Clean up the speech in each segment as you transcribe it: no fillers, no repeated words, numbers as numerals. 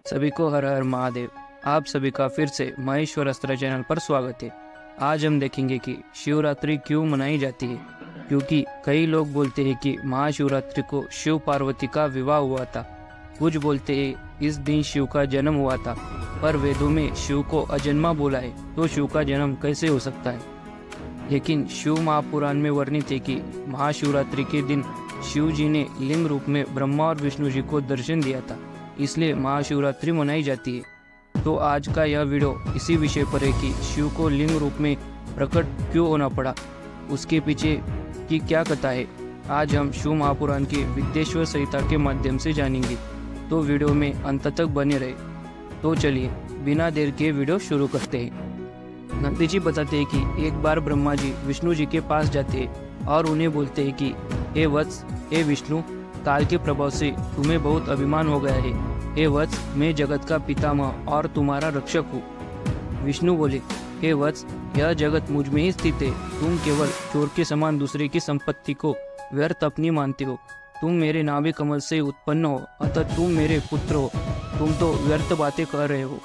सभी को हर हर महादेव। आप सभी का फिर से महेश्वर अस्त्र चैनल पर स्वागत है। आज हम देखेंगे कि शिवरात्रि क्यों मनाई जाती है। क्योंकि कई लोग बोलते हैं कि महाशिवरात्रि को शिव पार्वती का विवाह हुआ था। कुछ बोलते हैं इस दिन शिव का जन्म हुआ था, पर वेदों में शिव को अजन्मा बोला है, तो शिव का जन्म कैसे हो सकता है। लेकिन शिव महापुराण में वर्णित है कि महाशिवरात्रि के दिन शिव जी ने लिंग रूप में ब्रह्मा और विष्णु जी को दर्शन दिया था, इसलिए महाशिवरात्रि मनाई जाती है। तो आज का यह वीडियो इसी विषय पर है कि शिव को लिंग रूप में प्रकट क्यों होना पड़ा, उसके पीछे की क्या कथा है। आज हम शिव महापुराण की विद्येश्वर संहिता के माध्यम से जानेंगे, तो वीडियो में अंत तक बने रहे। तो चलिए बिना देर के वीडियो शुरू करते हैं। नंदी जी बताते हैं कि एक बार ब्रह्मा जी विष्णु जी के पास जाते हैं और उन्हें बोलते हैं कि हे वत्स, हे विष्णु, काल के प्रभाव से तुम्हें बहुत अभिमान हो गया है। हे वत्स, मैं जगत का पितामह और तुम्हारा रक्षक हूँ। विष्णु बोले, हे वत्स, यह जगत मुझ में ही स्थित है। तुम केवल चोर के समान दूसरे की संपत्ति को व्यर्थ अपनी मानते हो। तुम मेरे नाभि कमल से उत्पन्न हो, अतः तुम मेरे पुत्र हो। तुम तो व्यर्थ बातें कर रहे हो।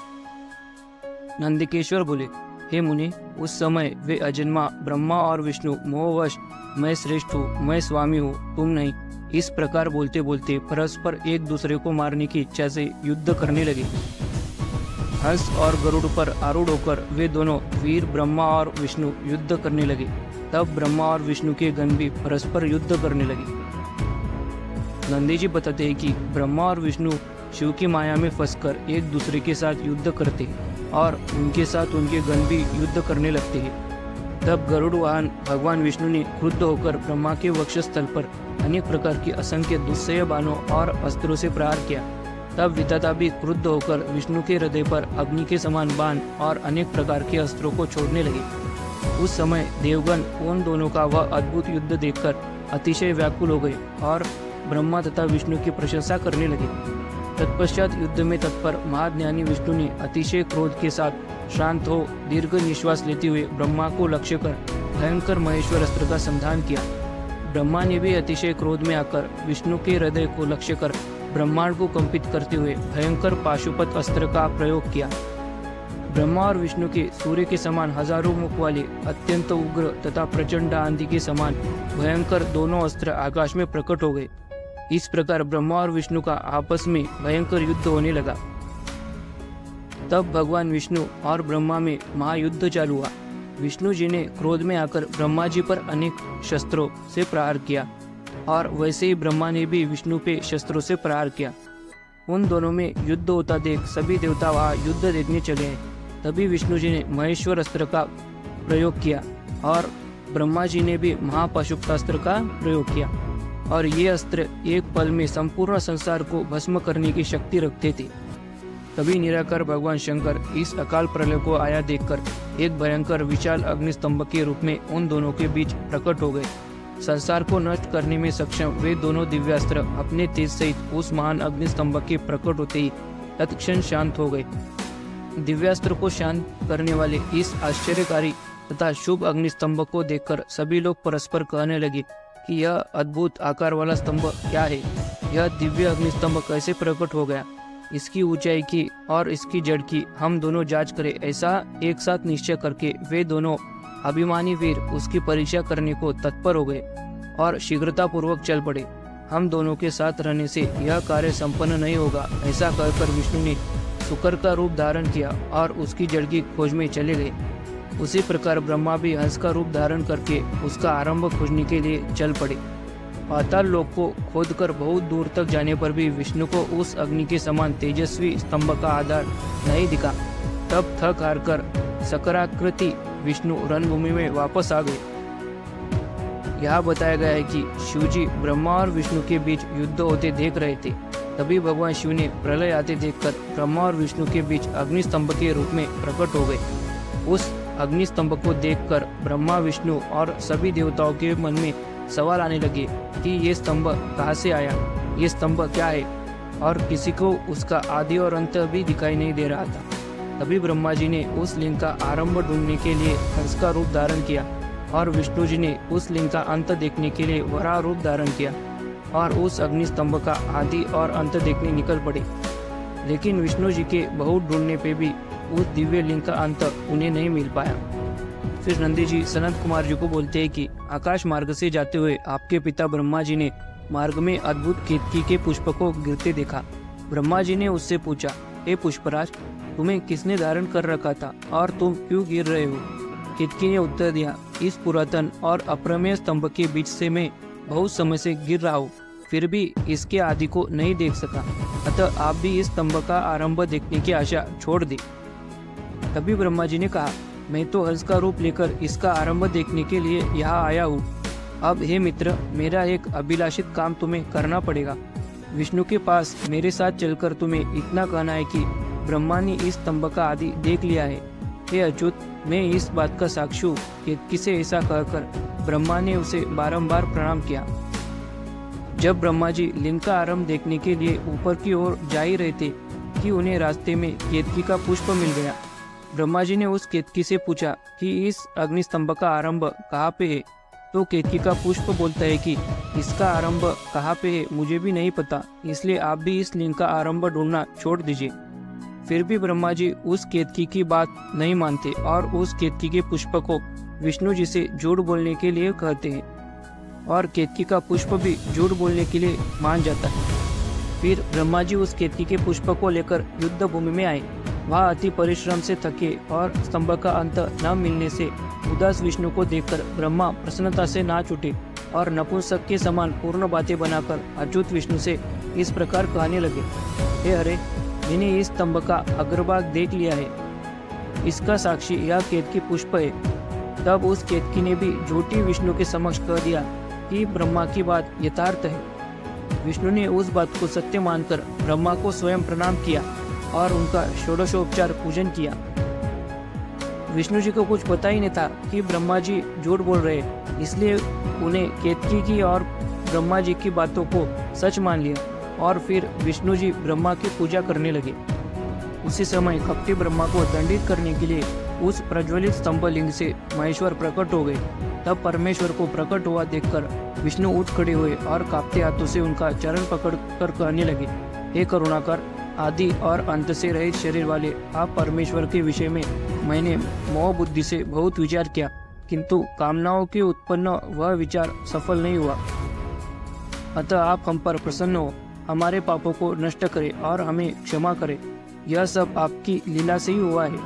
नंदिकेश्वर बोले, हे मुनि, उस समय वे अजन्मा ब्रह्मा और विष्णु मोहवश मैं श्रेष्ठ हूँ, मैं स्वामी हूँ, तुम नहीं, इस प्रकार बोलते बोलते परस्पर एक दूसरे को मारने की इच्छा से युद्ध करने लगे। हंस और गरुड़ पर आरूढ़ होकर वे दोनों वीर ब्रह्मा और विष्णु युद्ध करने लगे। तब ब्रह्मा और विष्णु के गण भी परस्पर युद्ध करने लगे। नंदी जी बताते हैं कि ब्रह्मा और विष्णु शिव की माया में फंसकर एक दूसरे के साथ युद्ध करते हैं और उनके साथ उनके गण भी युद्ध करने लगते हैं। तब गरुड़ वाहन भगवान विष्णु ने क्रुद्ध होकर ब्रह्मा के वक्षस्थल पर अनेक प्रकार की असंख्य दुस्सह्य बाणों और अस्त्रों से प्रहार किया। तब विधाता भी क्रुद्ध होकर विष्णु के हृदय पर अग्नि के समान बाण और अनेक प्रकार के अस्त्रों को छोड़ने लगे। उस समय देवगण उन दोनों का वह अद्भुत युद्ध देखकर अतिशय व्याकुल हो गए और ब्रह्मा तथा विष्णु की प्रशंसा करने लगे। तत्पश्चात युद्ध में तत्पर महाज्ञानी विष्णु ने अतिशय क्रोध के साथ शांत हो दीर्घ निश्वास लेते हुए ब्रह्मा को लक्ष्य कर भयंकर महेश्वर अस्त्र का संधान किया। ब्रह्मा ने भी अतिशय क्रोध में आकर विष्णु के हृदय को लक्ष्य कर ब्रह्मांड को कंपित करते हुए भयंकर पाशुपत अस्त्र का प्रयोग किया। ब्रह्मा और विष्णु के सूर्य के समान हजारों मुख वाले अत्यंत उग्र तथा प्रचंड आंधी के समान भयंकर दोनों अस्त्र आकाश में प्रकट हो गए। इस प्रकार ब्रह्मा और विष्णु का आपस में भयंकर युद्ध होने लगा। तब भगवान विष्णु और ब्रह्मा में महायुद्ध चालू हुआ। विष्णु जी ने क्रोध में आकर ब्रह्मा जी पर अनेक शस्त्रों से प्रहार किया और वैसे ही ब्रह्मा ने भी विष्णु पे शस्त्रों से प्रहार किया। उन दोनों में युद्ध होता देख सभी देवता वहां युद्ध देखने चले हैं। तभी विष्णु जी ने महेश्वर अस्त्र का प्रयोग किया और ब्रह्मा जी ने भी महापाशुपतास्त्र का प्रयोग किया, और ये अस्त्र एक पल में संपूर्ण संसार को भस्म करने की शक्ति रखते थे। तभी निराकार भगवान शंकर इस अकाल प्रलय को आया देखकर एक भयंकर विशाल अग्निस्तंभ के रूप में उन दोनों के बीच प्रकट हो गए। संसार को नष्ट करने में सक्षम वे दोनों दिव्यास्त्र अपने तेज सहित उस महान अग्निस्तंभ के प्रकट होते ही तत्क्षण शांत हो गए। दिव्यास्त्र को शांत करने वाले इस आश्चर्यकारी तथा शुभ अग्निस्तंभ को देखकर सभी लोग परस्पर कहने लगे कि यह अद्भुत आकार वाला स्तंभ क्या है, यह दिव्य अग्निस्तंभ कैसे प्रकट हो गया, इसकी ऊंचाई की और इसकी जड़ की हम दोनों जांच करें। ऐसा एक साथ निश्चय करके वे दोनों अभिमानी वीर उसकी परीक्षा करने को तत्पर हो गए और शीघ्रता पूर्वक चल पड़े। हम दोनों के साथ रहने से यह कार्य संपन्न नहीं होगा, ऐसा कहकर विष्णु ने शुकर का रूप धारण किया और उसकी जड़ की खोज में चले गए। उसी प्रकार ब्रह्मा भी हंस का रूप धारण करके उसका आरंभ खोजने के लिए चल पड़े। पाताल लोक को खोदकर बहुत दूर तक जाने पर भी विष्णु को उस अग्नि के समान तेजस्वी स्तंभ का आधार नहीं दिखा। तब थक हार कर सकराकृति विष्णु रणभूमि में वापस आ गए। यहाँ बताया गया है कि शिवजी ब्रह्मा और विष्णु के बीच युद्ध होते देख रहे थे। तभी भगवान शिव ने प्रलय आते देखकर ब्रह्मा और विष्णु के बीच अग्निस्तंभ के रूप में प्रकट हो गए। उस अग्निस्तंभ को देखकर ब्रह्मा, विष्णु और सभी देवताओं के मन में सवाल आने लगे कि ये स्तंभ कहाँ से आया, ये स्तंभ क्या है, और किसी को उसका आदि और अंत भी दिखाई नहीं दे रहा था। तभी ब्रह्मा जी ने उस लिंग का आरंभ ढूंढने के लिए हंस का रूप धारण किया और विष्णु जी ने उस लिंग का अंत देखने के लिए वराह रूप धारण किया और उस अग्निस्तंभ का आदि और अंत देखने निकल पड़े। लेकिन विष्णु जी के बहुत ढूंढने पे भी उस दिव्य लिंग का अंत उन्हें नहीं मिल पाया। फिर नंदी जी सनत कुमार जी को बोलते हैं कि आकाश मार्ग से जाते हुए आपके पिता ब्रह्मा जी ने मार्ग में अद्भुत केतकी के पुष्प को गिरते देखा। ब्रह्मा जी ने उससे पूछा, हे पुष्पराज, तुम्हें किसने धारण कर रखा था और तुम क्यों गिर रहे हो? केतकी ने उत्तर दिया, इस पुरातन और अप्रमेय स्तंभ के बीच से मैं बहुत समय से गिर रहा हूँ, फिर भी इसके आदि को नहीं देख सका, अतः आप भी इस स्तंभ का आरंभ देखने की आशा छोड़ दी। तभी ब्रह्मा जी ने कहा, मैं तो हंस का रूप लेकर इसका आरंभ देखने के लिए यहाँ आया हूँ। अब हे मित्र, मेरा एक अभिलाषित काम तुम्हें करना पड़ेगा। विष्णु के पास मेरे साथ चलकर तुम्हें इतना कहना है कि ब्रह्मा ने इस स्तंभ का आदि देख लिया है। हे अच्युत, मैं इस बात का साक्षी हूँ कि किसे ऐसा कहकर ब्रह्मा ने उसे बारंबार प्रणाम किया। जब ब्रह्मा जी लिंग का आरंभ देखने के लिए ऊपर की ओर जा ही रहे थे कि उन्हें रास्ते में केतकी का पुष्प मिल गया। ब्रह्मा जी ने उस केतकी से पूछा कि इस अग्निस्तंभ का आरंभ कहाँ पे है? तो केतकी का पुष्प बोलता है कि इसका आरंभ कहाँ पे है मुझे भी नहीं पता, इसलिए आप भी इस लिंग का आरंभ ढूंढना छोड़ दीजिए। फिर भी ब्रह्मा जी उस केतकी की बात नहीं मानते और उस केतकी के पुष्प को विष्णु जी से झूठ बोलने के लिए कहते हैं और केतकी का पुष्प भी झूठ बोलने के लिए मान जाता है। फिर ब्रह्मा जी उस केतकी के पुष्प को लेकर युद्ध भूमि में आए। वहाँ अति परिश्रम से थके और स्तंभ का अंत न मिलने से उदास विष्णु को देखकर ब्रह्मा प्रसन्नता से नाच उठे और नपुंसक के समान पूर्ण बातें बनाकर अच्युत विष्णु से इस प्रकार कहने लगे, हे हरे, मैंने इस स्तंभ का अग्रभाग देख लिया है, इसका साक्षी यह केतकी पुष्प है। तब उस केतकी ने भी झूठी विष्णु के समक्ष कह दिया कि ब्रह्मा की बात यथार्थ है। विष्णु ने उस बात को सत्य मानकर ब्रह्मा को स्वयं प्रणाम किया और उनका षोडशोपचार पूजन किया। विष्णु जी को कुछ पता ही नहीं था कि ब्रह्मा जी झूठ बोल रहे, इसलिए उन्हें केतकी की और ब्रह्मा जी की बातों को सच मान लिया और फिर विष्णु जी ब्रह्मा की पूजा करने लगे। उसी समय कपटी ब्रह्मा को दंडित करने के लिए उस प्रज्वलित स्तंभ लिंग से महेश्वर प्रकट हो गए। तब परमेश्वर को प्रकट हुआ देखकर विष्णु उठ खड़े हुए और कांपते हाथों से उनका चरण पकड़ कर कहने लगे, हे करुणाकर, आदि और अंत से रहित शरीर वाले आप परमेश्वर के विषय में मैंने मोह बुद्धि से बहुत विचार किया, किंतु कामनाओं के उत्पन्न वह विचार सफल नहीं हुआ। अतः आप हम पर प्रसन्न हो, हमारे पापों को नष्ट करें और हमें क्षमा करें। यह सब आपकी लीला से ही हुआ है।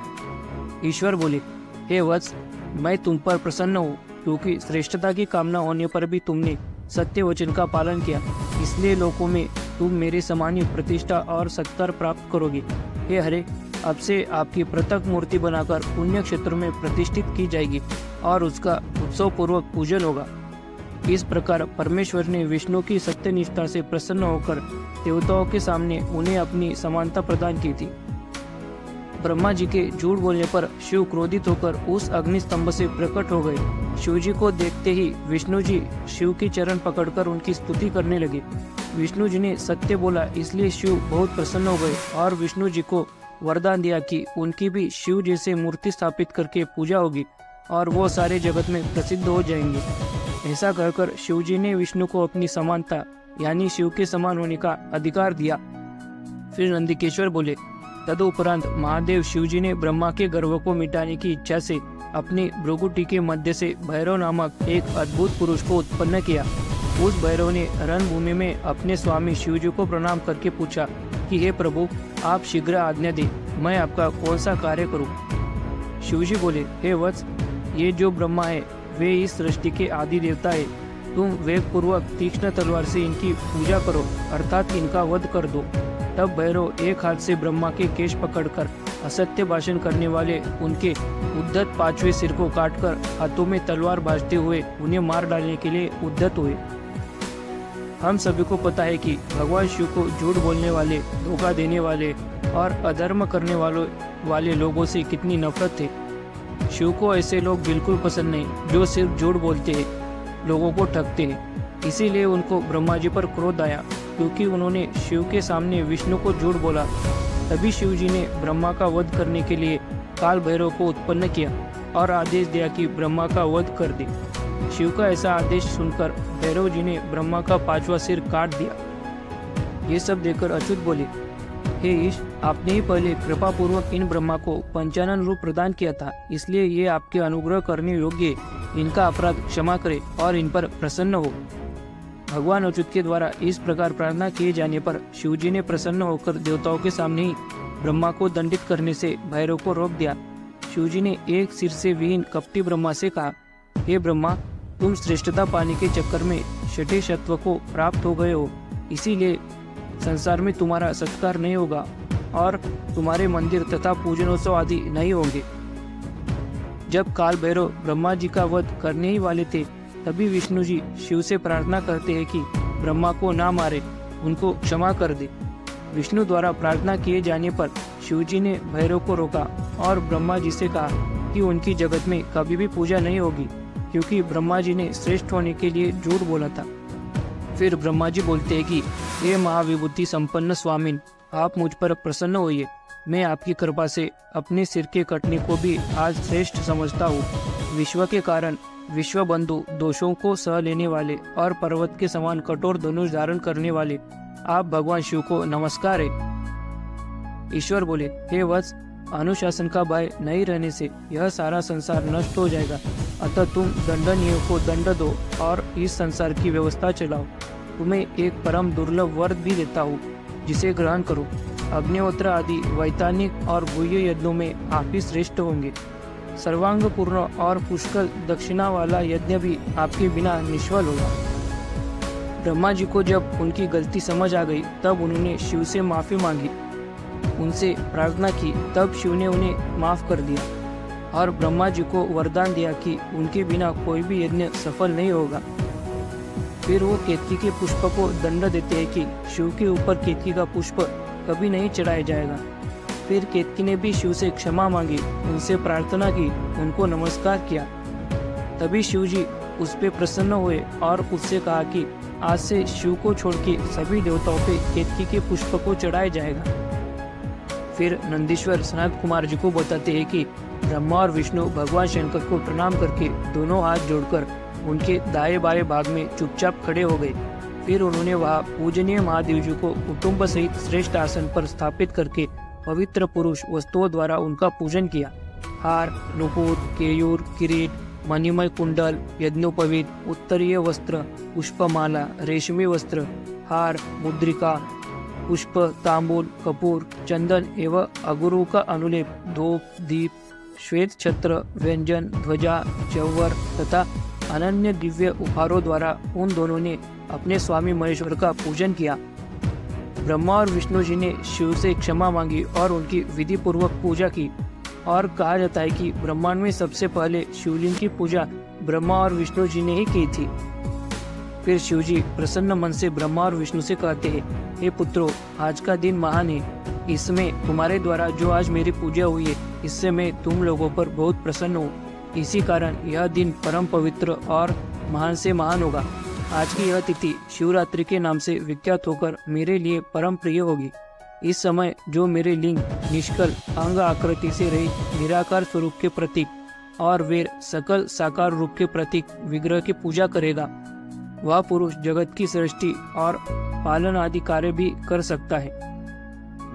ईश्वर बोले, हे वत्स, मैं तुम पर प्रसन्न हूँ, क्योंकि श्रेष्ठता की कामना होने पर भी तुमने सत्य वचन का पालन किया, इसलिए लोकों में तुम मेरे समान ही प्रतिष्ठा और सत्कार प्राप्त करोगे। हे हरे, अब से आपकी पृथक मूर्ति बनाकर पुण्य क्षेत्र में प्रतिष्ठित की जाएगी और उसका उत्सव पूर्वक पूजन होगा। इस प्रकार परमेश्वर ने विष्णु की सत्यनिष्ठा से प्रसन्न होकर देवताओं के सामने उन्हें अपनी समानता प्रदान की थी। ब्रह्मा जी के झूठ बोलने पर शिव क्रोधित होकर उस अग्नि स्तंभ से प्रकट हो गए। शिव जी को देखते ही विष्णु जी शिव की चरण पकड़कर उनकी स्तुति करने लगे। विष्णु जी ने सत्य बोला, इसलिए शिव बहुत प्रसन्न हो गए और विष्णु जी को वरदान दिया कि उनकी भी शिव जैसे मूर्ति स्थापित करके पूजा होगी और वो सारे जगत में प्रसिद्ध हो जाएंगे। ऐसा कहकर शिव जी ने विष्णु को अपनी समानता यानी शिव के समान होने का अधिकार दिया। फिर नंदिकेश्वर बोले, तदुपरांत महादेव शिव जी ने ब्रह्मा के गर्व को मिटाने की इच्छा से अपनी भ्रुकुटी के मध्य से भैरव नामक एक अद्भुत पुरुष को उत्पन्न किया। उस भैरव ने रणभूमि में अपने स्वामी शिव जी को प्रणाम करके पूछा कि हे प्रभु, आप शीघ्र आज्ञा दें, मैं आपका कौन सा कार्य करूं? शिव जी बोले, हे वत्स, ये जो ब्रह्मा है वे इस सृष्टि के आदि देवता है। तुम वेग पूर्वक तीक्ष्ण तलवार से इनकी पूजा करो, अर्थात इनका वध कर दो। तब भैरव एक हाथ से ब्रह्मा के केश पकड़कर असत्य भाषण करने वाले उनके उद्धत 5वें सिर को काटकर हाथों में तलवार भाजते हुए उन्हें मार डालने के लिए उद्धत हुए। हम सभी को पता है कि भगवान शिव को झूठ बोलने वाले, धोखा देने वाले और अधर्म करने वाले लोगों से कितनी नफरत है। शिव को ऐसे लोग बिल्कुल पसंद नहीं जो सिर्फ झूठ बोलते हैं, लोगों को ठगते हैं। इसीलिए उनको ब्रह्मा जी पर क्रोध आया, क्योंकि उन्होंने शिव के सामने विष्णु को झूठ बोला। तभी शिव जी ने ब्रह्मा का वध करने के लिए काल भैरव को उत्पन्न किया और आदेश दिया कि ब्रह्मा का वध कर दे। शिव का ऐसा आदेश सुनकर भैरव जी ने ब्रह्मा का 5वां सिर काट दिया। ये सब देखकर अच्युत बोले, हे ईश, आपने ही पहले कृपा पूर्वक इन ब्रह्मा को पंचानन रूप प्रदान किया था, इसलिए ये आपके अनुग्रह करने योग्य है। इनका अपराध क्षमा करे और इन पर प्रसन्न हो। भगवान अच्युत के द्वारा इस प्रकार प्रार्थना किए जाने पर शिवजी ने प्रसन्न होकर देवताओं के सामने ही ब्रह्मा को दंडित करने से भैरव को रोक दिया। शिवजी ने एक सिर से विहीन कपटी ब्रह्मा से कहा, हे ब्रह्मा, तुम श्रेष्ठता पाने के चक्कर में छठे सत्व को प्राप्त हो गए हो, इसीलिए संसार में तुम्हारा सत्कार नहीं होगा और तुम्हारे मंदिर तथा पूजनोत्सव आदि नहीं होंगे। जब काल भैरव ब्रह्मा जी का वध करने ही वाले थे, तभी विष्णु जी शिव से प्रार्थना करते हैं कि ब्रह्मा को ना मारे, उनको क्षमा कर दे। विष्णु द्वारा प्रार्थना किए जाने पर शिव जी ने भैरव को रोका और ब्रह्मा जी से कहा कि उनकी जगत में कभी भी पूजा नहीं होगी, क्योंकि ब्रह्मा जी ने श्रेष्ठ होने के लिए झूठ बोला था। फिर ब्रह्मा जी बोलते हैं कि हे महाविभूति संपन्न स्वामिन, आप मुझ पर प्रसन्न होइए। मैं आपकी कृपा से अपने सिर के कटने को भी आज श्रेष्ठ समझता हूँ। विश्व के कारण विश्व बंधु, दोषों को सह लेने वाले और पर्वत के समान कठोर धनुष धारण करने वाले आप भगवान शिव को नमस्कार है। ईश्वर बोले, हे वत्स, अनुशासन का भय नहीं रहने से यह सारा संसार नष्ट हो जाएगा, अतः तुम दंडनीय को दंड दो और इस संसार की व्यवस्था चलाओ। तुम्हें एक परम दुर्लभ वर भी देता हूँ, जिसे ग्रहण करो। अग्निहोत्र आदि वैतानिक और गुह्य यज्ञों में आप ही श्रेष्ठ होंगे। सर्वांग पूर्ण और पुष्कल दक्षिणा वाला यज्ञ भी आपके बिना निष्फल होगा। ब्रह्मा जी को जब उनकी गलती समझ आ गई, तब उन्होंने शिव से माफी मांगी, उनसे प्रार्थना की। तब शिव ने उन्हें माफ कर दिया और ब्रह्मा जी को वरदान दिया कि उनके बिना कोई भी यज्ञ सफल नहीं होगा। फिर वो केतकी के पुष्प को दंड देते हैं कि शिव के ऊपर केतकी का पुष्प कभी नहीं चढ़ाया जाएगा। फिर केतकी ने भी शिव से क्षमा मांगी, उनसे प्रार्थना की, उनको नमस्कार किया। तभी शिव जी उस पे प्रसन्न हुए और उससे कहा कि आज से शिव को छोड़ के सभी देवताओं पे केतकी के पुष्प को चढ़ाया जाएगा। फिर नंदीश्वर सनत कुमार जी को बताते हैं कि ब्रह्मा और विष्णु भगवान शंकर को प्रणाम करके दोनों हाथ जोड़कर उनके दाएं बाएं भाग में चुपचाप खड़े हो गए। फिर उन्होंने वहां पूजनीय महादेव जी को कुटुंब सहित श्रेष्ठ आसन पर स्थापित करके पवित्र पुरुष वस्तुओं द्वारा उनका पूजन किया। हार, नुपुर, केयूर, किरीट, मणिमय कुंडल, यज्ञोपवीत, उत्तरीय वस्त्र, पुष्पमाला, रेशमी वस्त्र, हार, मुद्रिका, पुष्प, तांबूल, कपूर, चंदन एवं अगुरु का अनुलेप, धूप, दीप, श्वेत छत्र, व्यंजन, ध्वजा, चौवर तथा अनन्य दिव्य उपहारों द्वारा उन दोनों ने अपने स्वामी महेश्वर का पूजन किया। ब्रह्मा और विष्णु जी ने शिव से क्षमा मांगी और उनकी विधि पूर्वक पूजा की और कहा जाता है कि ब्रह्मांड में सबसे पहले शिवलिंग की पूजा ब्रह्मा और विष्णु जी ने ही की थी। फिर शिव जी प्रसन्न मन से ब्रह्मा और विष्णु से कहते हैं, हे पुत्रों, आज का दिन महान है। इसमें तुम्हारे द्वारा जो आज मेरी पूजा हुई है, इससे मैं तुम लोगों पर बहुत प्रसन्न हूँ। इसी कारण यह दिन परम पवित्र और महान से महान होगा। आज की यह तिथि शिवरात्रि के नाम से विख्यात होकर मेरे लिए परम प्रिय होगी। इस समय जो मेरे लिंग, निष्कल अंग आकृति से रहित निराकार स्वरूप के प्रतीक और वीर सकल साकार रूप के प्रतीक विग्रह की पूजा करेगा, वह पुरुष जगत की सृष्टि और पालन आदि कार्य भी कर सकता है।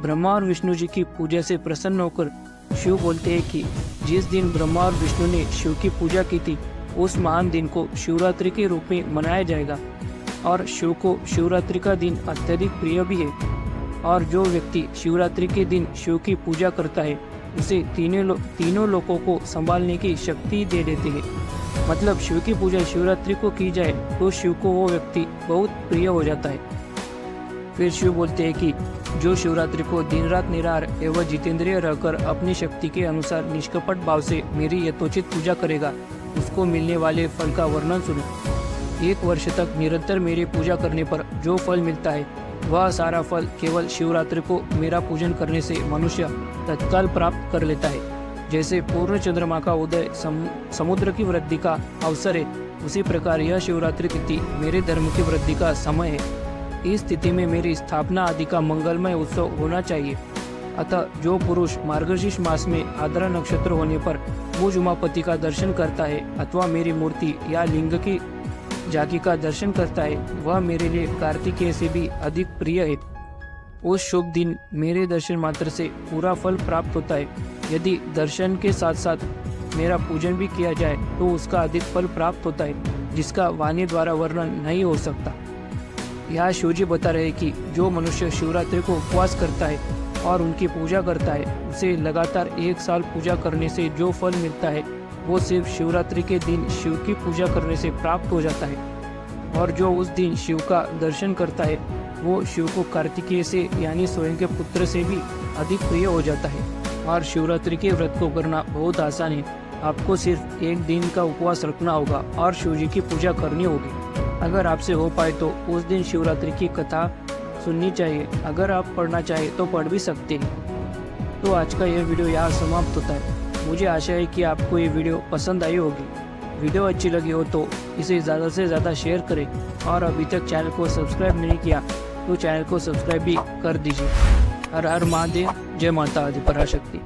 ब्रह्मा और विष्णु जी की पूजा से प्रसन्न होकर शिव बोलते हैं कि जिस दिन ब्रह्मा और विष्णु ने शिव की पूजा की थी, उस महान दिन को शिवरात्रि के रूप में मनाया जाएगा और शिव को शिवरात्रि का दिन अत्यधिक प्रिय भी है। और जो व्यक्ति शिवरात्रि के दिन शिव की पूजा करता है, उसे तीनों लोकों को संभालने की शक्ति दे देते हैं। मतलब शिव की पूजा शिवरात्रि को की जाए तो शिव को वो व्यक्ति बहुत प्रिय हो जाता है। फिर शिव बोलते हैं कि जो शिवरात्रि को दिन रात निराहार एवं जितेंद्रिय रहकर अपनी शक्ति के अनुसार निष्कपट भाव से मेरी यथोचित पूजा करेगा, उसको मिलने वाले फल का वर्णन सुनो। 1 वर्ष तक निरंतर मेरी पूजा करने पर जो फल मिलता है, वह सारा फल केवल शिवरात्रि को मेरा पूजन करने से मनुष्य तत्काल प्राप्त कर लेता है। जैसे पूर्ण चंद्रमा का उदय समुद्र की वृद्धि का अवसर है, उसी प्रकार यह शिवरात्रि तिथि मेरे धर्म की वृद्धि का समय है। इस तिथि में मेरी स्थापना आदि का मंगलमय उत्सव होना चाहिए। अतः जो पुरुष मार्गशीर्ष मास में आद्रा नक्षत्र होने पर मुझ उमापति का दर्शन करता है अथवा मेरी मूर्ति या लिंग की झांकी का दर्शन करता है, वह मेरे लिए कार्तिकेय से भी अधिक प्रिय है। उस शुभ दिन मेरे दर्शन मात्र से पूरा फल प्राप्त होता है। यदि दर्शन के साथ साथ मेरा पूजन भी किया जाए तो उसका अधिक फल प्राप्त होता है, जिसका वाणी द्वारा वर्णन नहीं हो सकता। यहाँ शिवजी बता रहे कि जो मनुष्य शिवरात्रि को उपवास करता है और उनकी पूजा करता है, उसे लगातार 1 साल पूजा करने से जो फल मिलता है वो सिर्फ शिवरात्रि के दिन शिव की पूजा करने से प्राप्त हो जाता है। और जो उस दिन शिव का दर्शन करता है वो शिव को कार्तिकेय से यानी स्वयं के पुत्र से भी अधिक प्रिय हो जाता है। और शिवरात्रि के व्रत को करना बहुत आसान है। आपको सिर्फ 1 दिन का उपवास रखना होगा और शिव जी की पूजा करनी होगी। अगर आपसे हो पाए तो उस दिन शिवरात्रि की कथा सुननी चाहिए। अगर आप पढ़ना चाहे तो पढ़ भी सकते हैं। तो आज का यह वीडियो यहाँ समाप्त होता है। मुझे आशा है कि आपको ये वीडियो पसंद आई होगी। वीडियो अच्छी लगी हो तो इसे ज़्यादा से ज़्यादा शेयर करें और अभी तक चैनल को सब्सक्राइब नहीं किया तो चैनल को सब्सक्राइब भी कर दीजिए। हर हर महादेव, जय माता आदि पराशक्ति।